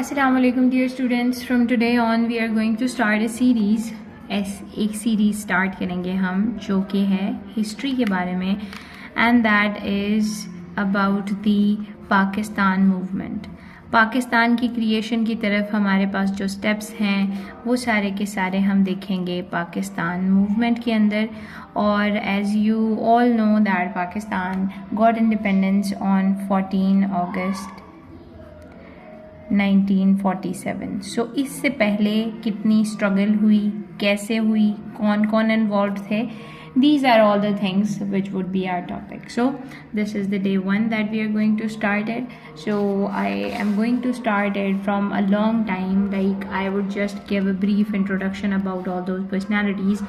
Assalamu alaikum dear students. From today on we are going to start a series. एक series start करेंगे हम जो कि है हिस्ट्री के बारे में and that is about the Pakistan movement. Pakistan की क्रिएशन की तरफ हमारे पास जो स्टेप्स हैं वो सारे के सारे हम देखेंगे पाकिस्तान मूवमेंट के अंदर. और as you all know that Pakistan got independence on 14 अगस्त 1947. सो इससे पहले कितनी स्ट्रगल हुई, कैसे हुई, कौन कौन इन्वॉल्व थे, these are all the things which would be our topic. So this is the day one that we are going to start it. So I am going to start it from a long time, like I would just give a brief introduction about all those personalities.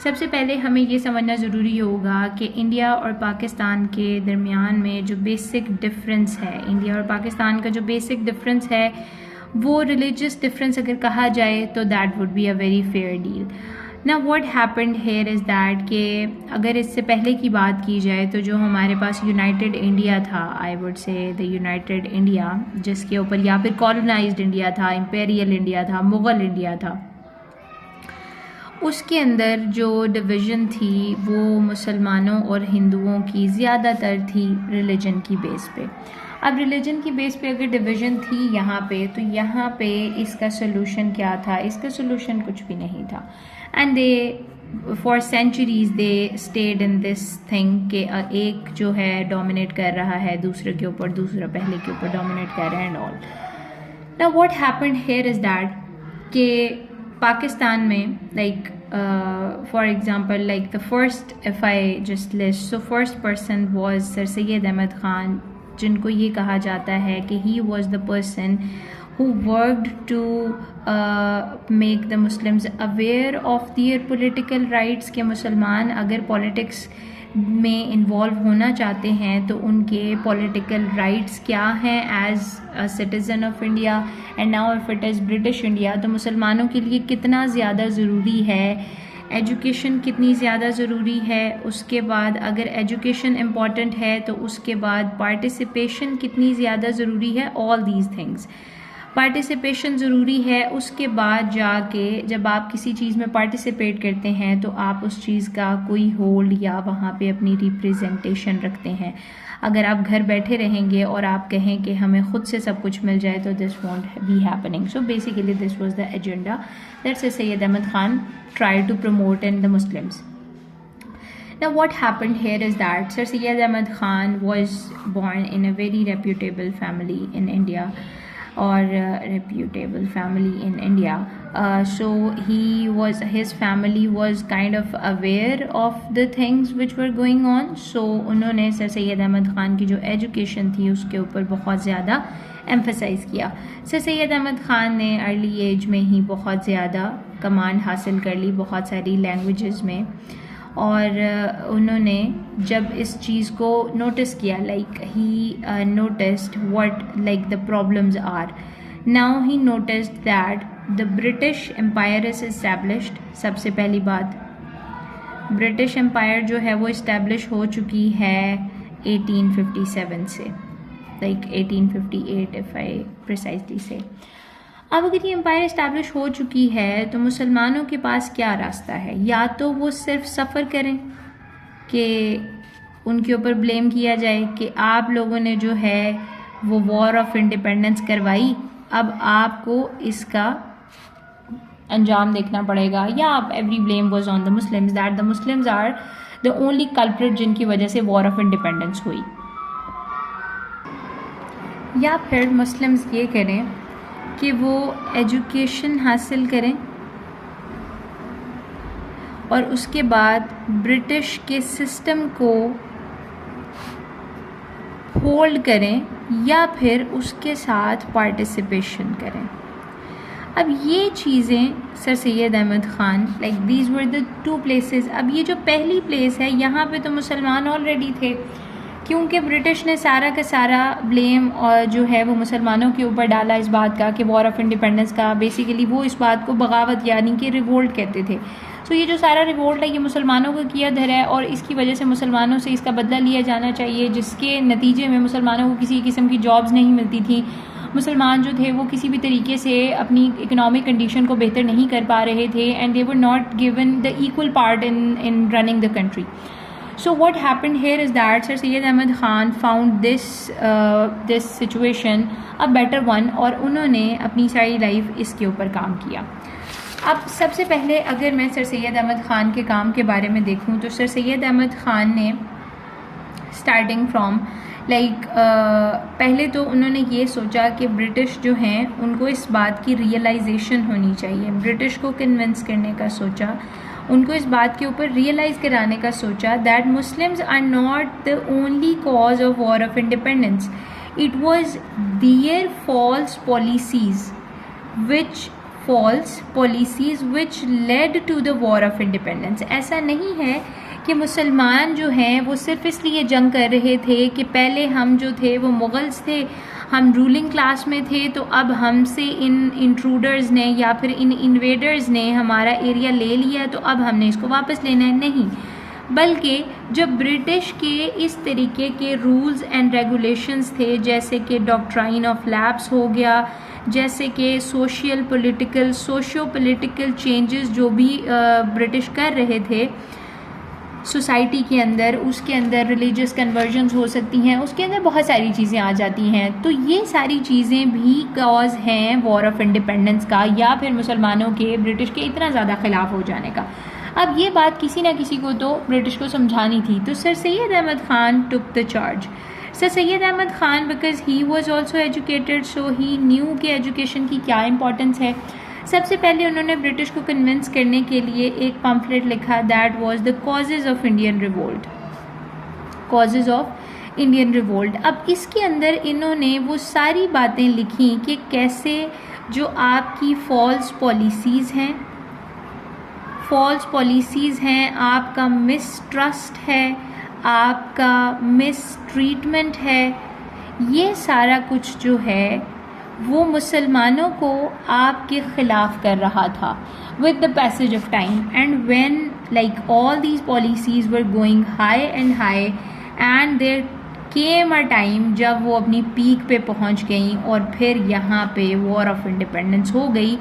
सबसे पहले हमें ये समझना ज़रूरी होगा कि India और पाकिस्तान के दरमियान में जो बेसिक डिफरेंस है, इंडिया और पाकिस्तान का जो बेसिक डिफरेंस है वो रिलीजियस डिफरेंस अगर कहा जाए तो that would be a very fair deal. ना what happened here is that कि अगर इससे पहले की बात की जाए तो जो हमारे पास यूनाइटेड इंडिया था, I would say the United India, जिसके ऊपर या फिर कॉलोनाइज्ड इंडिया था, इम्पेरियल इंडिया था, मुग़ल इंडिया था, उसके अंदर जो डिवीज़न थी वो मुसलमानों और हिंदुओं की ज़्यादातर थी रिलीजन की बेस पे. अब रिलीजन की बेस पे अगर डिवीज़न थी यहाँ पे, तो यहाँ पे इसका सलूशन क्या था? इसका सलूशन कुछ भी नहीं था. And they for centuries they stayed in this thing कि एक जो है डोमिनेट कर रहा है दूसरे के ऊपर, दूसरा पहले के ऊपर डोमिनेट कर रहा है and all. Now what happened here is that कि पाकिस्तान में like for example like the first, if I just list, so first person was sir Syed Ahmad Khan, जिनको ये कहा जाता है कि he was the person who worked to make the Muslims aware of their political rights. के मुसलमान अगर पॉलिटिक्स में इन्वॉल्व होना चाहते हैं तो उनके पॉलिटिकल राइट्स क्या हैं as a citizen of India. And now if it is British India, तो मुसलमानों के लिए कितना ज़्यादा ज़रूरी है एजुकेशन, कितनी ज़्यादा ज़रूरी है. उसके बाद अगर एजुकेशन इम्पॉर्टेंट है तो उसके बाद पार्टिसिपेशन कितनी ज़्यादा ज़रूरी है. ऑल दीज थिंग्स, पार्टिसिपेशन ज़रूरी है. उसके बाद जाके जब आप किसी चीज़ में पार्टिसिपेट करते हैं तो आप उस चीज़ का कोई होल्ड या वहाँ पे अपनी रिप्रेजेंटेशन रखते हैं. अगर आप घर बैठे रहेंगे और आप कहें कि हमें ख़ुद से सब कुछ मिल जाए तो this won't be happening. So basically this was the agenda that sir Syed Ahmad Khan tried to promote in the Muslims. Now what happened here is that Sir Syed Ahmad Khan was born in a very reputable family in India, or reputable family in India. So his family was kind of aware of the things which were going on. So उन्होंने sir Syed Ahmad Khan की जो education थी उसके ऊपर बहुत ज़्यादा emphasise किया. Sir Syed Ahmad Khan ने अर्ली एज में ही बहुत ज़्यादा कमांड हासिल कर ली बहुत सारी लैंग्वेजेस में. और उन्होंने जब इस चीज़ को नोटिस किया, like he noticed what like the problems are. Now he noticed that the British empire is established. सबसे पहली बात, ब्रिटिश एम्पायर जो है वो इस्टेब्लिश हो चुकी है 1857 से, लाइक 1858 इफ़ आई प्रिसाइजली से. अब अगर ये एम्पायर इस्टेब्लिश हो चुकी है तो मुसलमानों के पास क्या रास्ता है? या तो वो सिर्फ सफ़र करें कि उनके ऊपर ब्लेम किया जाए कि आप लोगों ने जो है वो वॉर ऑफ इंडिपेंडेंस करवाई, अब आपको इसका अंजाम देखना पड़ेगा, या आप every blame was on the Muslims, that the Muslims are the only culprit जिनकी वजह से वॉर ऑफ इंडिपेंडेंस हुई. या फिर मुस्लिम्स ये करें कि वो एजुकेशन हासिल करें और उसके बाद ब्रिटिश के सिस्टम को होल्ड करें, या फिर उसके साथ पार्टिसिपेशन करें. अब ये चीज़ें sir Syed Ahmad Khan, like these were the two places. अब ये जो पहली प्लेस है यहाँ पे तो मुसलमान ऑलरेडी थे, क्योंकि ब्रिटिश ने सारा का सारा ब्लेम और जो है वो मुसलमानों के ऊपर डाला इस बात का कि वॉर ऑफ इंडिपेंडेंस का. बेसिकली वो इस बात को बगावत यानी कि रिवोल्ट कहते थे. सो ये जो सारा रिवोल्ट है ये मुसलमानों को किया धरा है और इसकी वजह से मुसलमानों से इसका बदला लिया जाना चाहिए, जिसके नतीजे में मुसलमानों को किसी किस्म की जॉब्स नहीं मिलती थी. मुसलमान जो थे वो किसी भी तरीके से अपनी इकोनॉमिक कंडीशन को बेहतर नहीं कर पा रहे थे and they were not given the equal part in running the country. So what happened here is that Sir Syed Ahmad Khan found this situation a better one और उन्होंने अपनी सारी लाइफ इसके ऊपर काम किया. अब सबसे पहले अगर मैं सर सैयद अहमद ख़ान के काम के बारे में देखूं तो सर सैयद अहमद ख़ान ने स्टार्टिंग फ्रॉम पहले तो उन्होंने ये सोचा कि ब्रिटिश जो हैं उनको इस बात की रियलाइजेशन होनी चाहिए. ब्रिटिश को कन्विंस करने का सोचा, उनको इस बात के ऊपर रियलाइज़ कराने का सोचा that Muslims are not the only cause of war of independence. It was their false policies which led to the war of independence. ऐसा नहीं है कि मुसलमान जो हैं वो सिर्फ इसलिए जंग कर रहे थे कि पहले हम जो थे वो मुग़ल्स थे, हम रूलिंग क्लास में थे, तो अब हमसे इन इंट्रूडर्स ने या फिर इन इन्वेडर्स ने हमारा एरिया ले लिया तो अब हमने इसको वापस लेना है. नहीं, बल्कि जब ब्रिटिश के इस तरीके के रूल्स एंड रेगुलेशंस थे, जैसे कि डॉक्ट्राइन ऑफ लैप्स हो गया, जैसे कि सोशियो पॉलिटिकल चेंजेस जो भी ब्रिटिश कर रहे थे सोसाइटी के अंदर, उसके अंदर रिलीजियस कन्वर्जन्स हो सकती हैं, उसके अंदर बहुत सारी चीज़ें आ जाती हैं. तो ये सारी चीज़ें भी कॉज हैं वॉर ऑफ इंडिपेंडेंस का या फिर मुसलमानों के ब्रिटिश के इतना ज़्यादा ख़िलाफ़ हो जाने का. अब ये बात किसी ना किसी को तो ब्रिटिश को समझानी थी. तो sir Syed Ahmad Khan took the charge. Sir Syed Ahmad Khan because he was also educated, so he knew कि एजुकेशन की क्या इंपॉर्टेंस है. सबसे पहले उन्होंने ब्रिटिश को कन्विंस करने के लिए एक पम्फलेट लिखा that was the causes of Indian revolt. अब इसके अंदर इन्होंने वो सारी बातें लिखी कि कैसे जो आपकी फॉल्स पॉलिसीज़ हैं, आपका मिसट्रस्ट है, आपका मिसट्रीटमेंट है, ये सारा कुछ जो है वो मुसलमानों को आपके ख़िलाफ़ कर रहा था with the passage of time. And when all these policies were going high and there came a time जब वो अपनी पीक पे पहुंच गई और फिर यहाँ पे वॉर ऑफ इंडिपेंडेंस हो गई,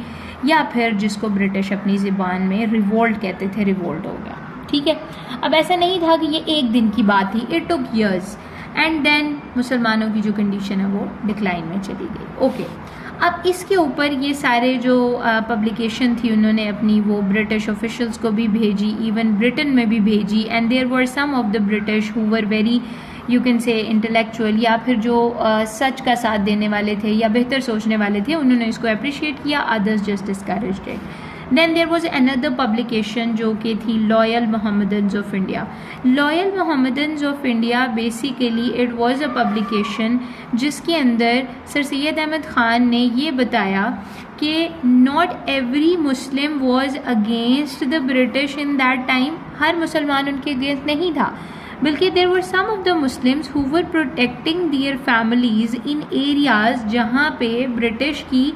या फिर जिसको ब्रिटिश अपनी ज़बान में रिवोल्ट कहते थे, रिवोल्ट हो गया. ठीक है, अब ऐसा नहीं था कि ये एक दिन की बात थी, it took years and then मुसलमानों की जो कंडीशन है वो डिक्लाइन में चली गई. ओके, अब इसके ऊपर ये सारे जो पब्लिकेशन थी उन्होंने अपनी वो ब्रिटिश ऑफिशियल्स को भी भेजी, इवन ब्रिटेन में भी भेजी. And there were some of the British who were very you can say intellectual, या फिर जो सच का साथ देने वाले थे या बेहतर सोचने वाले थे, उन्होंने इसको अप्रिशिएट किया, others just discouraged it. Then there was another publication जो कि थी Loyal Mohammedans of India. Loyal Mohammedans of India basically it was a publication जिसके अंदर सर सैयद अहमद ख़ान ने ये बताया कि not every Muslim was against the British in that time. हर मुसलमान उनके अगेंस्ट नहीं था, बल्कि there were some of the Muslims who were protecting their families in areas जहाँ पे ब्रिटिश की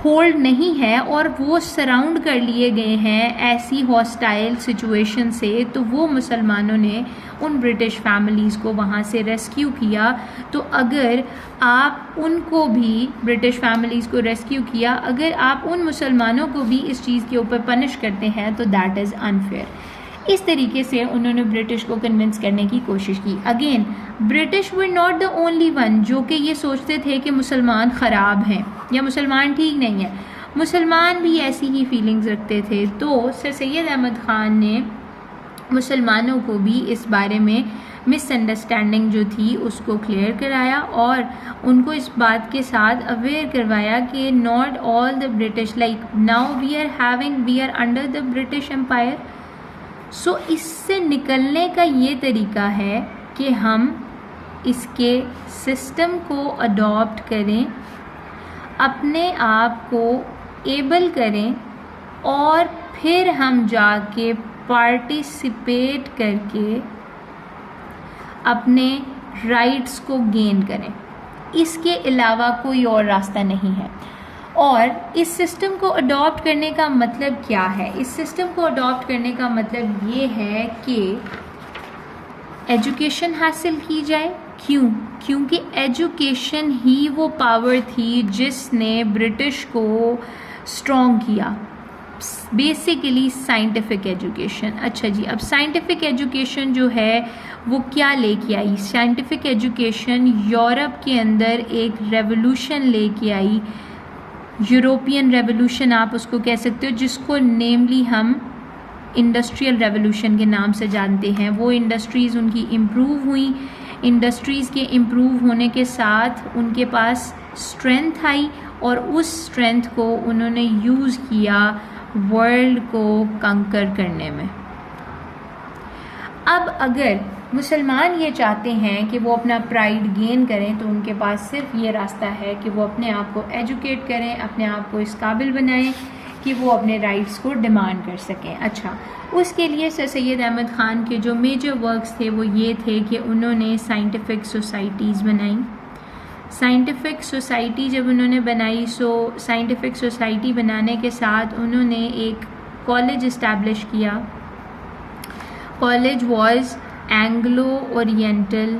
होल्ड नहीं है और वो सराउंड कर लिए गए हैं ऐसी हॉस्टाइल सिचुएशन से. तो वो मुसलमानों ने उन ब्रिटिश फैमिलीज़ को वहाँ से रेस्क्यू किया. तो अगर आप उनको भी ब्रिटिश फैमिलीज़ को रेस्क्यू किया, अगर आप उन मुसलमानों को भी इस चीज़ के ऊपर पनिश करते हैं तो दैट इज़ अनफेयर. इस तरीके से उन्होंने ब्रिटिश को कन्विंस करने की कोशिश की. Again British were not the only one जो कि ये सोचते थे कि मुसलमान ख़राब हैं या मुसलमान ठीक नहीं है, मुसलमान भी ऐसी ही फीलिंग्स रखते थे. तो सर सैयद अहमद ख़ान ने मुसलमानों को भी इस बारे में मिसअंडरस्टैंडिंग जो थी उसको क्लियर कराया और उनको इस बात के साथ अवेयर करवाया कि not all the British now we are under the British empire. So इससे निकलने का ये तरीका है कि हम इसके सिस्टम को अडॉप्ट करें, अपने आप को एबल करें और फिर हम जाके पार्टिसिपेट करके अपने राइट्स को गेन करें. इसके अलावा कोई और रास्ता नहीं है. और इस सिस्टम को अडॉप्ट करने का मतलब क्या है? इस सिस्टम को अडॉप्ट करने का मतलब ये है कि एजुकेशन हासिल की जाए. क्यों? क्योंकि एजुकेशन ही वो पावर थी जिसने ब्रिटिश को स्ट्रॉन्ग किया, बेसिकली साइंटिफिक एजुकेशन। अच्छा जी, अब साइंटिफिक एजुकेशन जो है वो क्या लेके आई? साइंटिफिक एजुकेशन यूरोप के अंदर एक रेवोल्यूशन लेके आई, यूरोपियन रेवोल्यूशन आप उसको कह सकते हो, जिसको नेमली हम इंडस्ट्रियल रेवोल्यूशन के नाम से जानते हैं। वो इंडस्ट्रीज़ उनकी इम्प्रूव हुई, इंडस्ट्रीज़ के इम्प्रूव होने के साथ उनके पास स्ट्रेंथ आई और उस स्ट्रेंथ को उन्होंने यूज़ किया वर्ल्ड को कंकर करने में। अब अगर मुसलमान ये चाहते हैं कि वो अपना प्राइड गेन करें तो उनके पास सिर्फ ये रास्ता है कि वो अपने आप को एजुकेट करें, अपने आप को इस काबिल बनाएं कि वो अपने राइट्स को डिमांड कर सकें। अच्छा, उसके लिए सर सैयद अहमद ख़ान के जो मेजर वर्क्स थे वो ये थे कि उन्होंने साइंटिफिक सोसाइटीज़ बनाई। साइंटिफिक सोसाइटी जब उन्होंने बनाई, साइंटिफिक सोसाइटी बनाने के साथ उन्होंने एक कॉलेज इस्टेब्लिश किया। College was Anglo oriental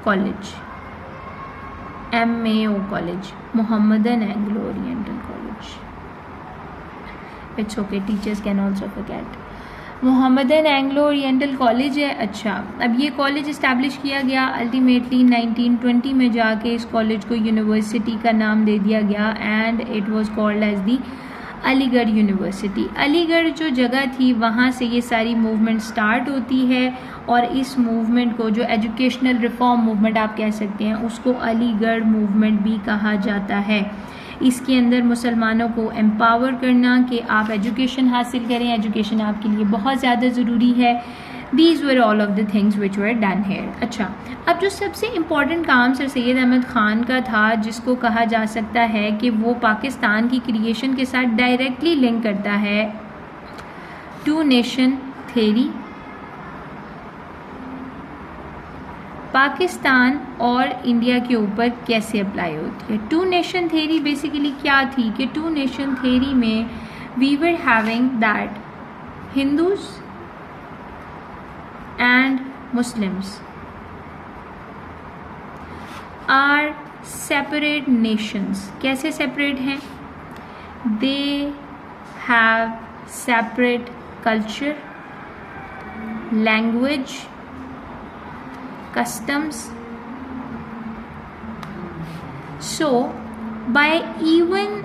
college, MAO college, Mohammedan Anglo oriental college. It's okay, teachers can also forget. Mohammedan Anglo oriental college है। अच्छा, अब ये कॉलेज इस्टेब्लिश किया गया। अल्टीमेटली 1920 में जाके इस कॉलेज को यूनिवर्सिटी का नाम दे दिया गया and it was called as the Aligarh university. Aligarh जो जगह थी वहाँ से ये सारी मूवमेंट स्टार्ट होती है और इस मूवमेंट को, जो एजुकेशनल रिफॉर्म मूवमेंट आप कह सकते हैं, उसको अलीगढ़ मूवमेंट भी कहा जाता है। इसके अंदर मुसलमानों को एम्पावर करना कि आप एजुकेशन हासिल करें, एजुकेशन आपके लिए बहुत ज़्यादा ज़रूरी है। These were all of the things which were done here. अच्छा, अब जो सबसे इम्पॉर्टेंट काम सर सैयद अहमद ख़ान का था, जिसको कहा जा सकता है कि वो पाकिस्तान की क्रिएशन के साथ डायरेक्टली लिंक करता है, टू नेशन थेरी। पाकिस्तान और इंडिया के ऊपर कैसे अप्लाई होती है। टू नेशन थेरी बेसिकली क्या थी कि टू नेशन थेरी में we were having that Hindus and Muslims are separate nations. कैसे सेपरेट हैं? They have separate culture, language, customs. So by even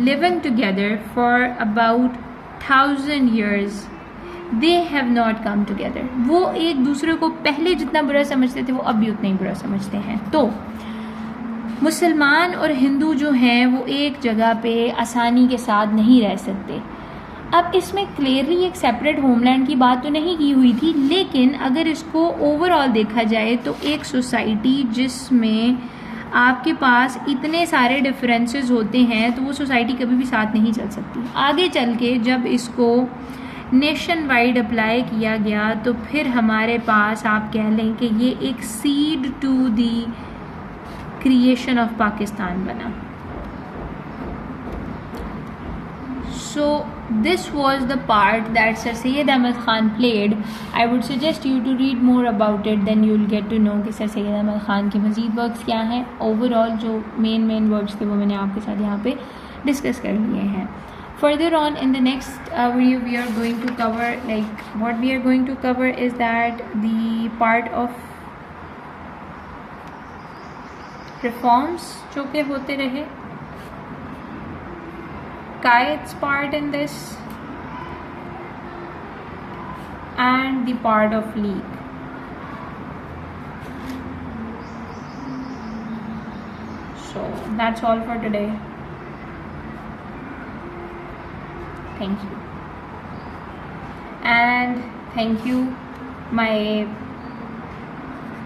living together for about 1000 years they have not come together. वो एक दूसरे को पहले जितना बुरा समझते थे वो अब भी उतना ही बुरा समझते हैं। तो मुसलमान और हिंदू जो हैं वो एक जगह पे आसानी के साथ नहीं रह सकते। अब इसमें क्लियरली एक सेपरेट होमलैंड की बात तो नहीं की हुई थी, लेकिन अगर इसको ओवरऑल देखा जाए तो एक सोसाइटी जिसमें आपके पास इतने सारे डिफरेंसेस होते हैं तो वो सोसाइटी कभी भी साथ नहीं चल सकती। आगे चल के जब इसको नेशन वाइड अप्लाई किया गया तो फिर हमारे पास आप कह लें कि ये एक seed to the creation of Pakistan बना। So this was the part that Sir Syed Ahmad Khan played. I would suggest you to read more about it, then you will get to know कि Sir Syed Ahmad Khan के मज़ीद works क्या हैं। Overall जो main works थे वो मैंने आपके साथ यहाँ पे डिस्कस कर लिए हैं। Further on in the next video we are going to cover, like what we are going to cover is that the part of reforms जो के होते रहे, Qaid's part in this, and the part of League. So that's all for today. Thank you. And thank you my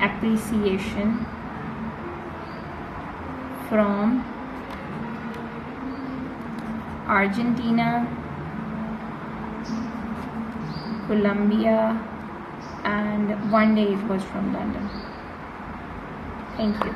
appreciation from Argentina, Colombia, and one day it was from London. Thank you.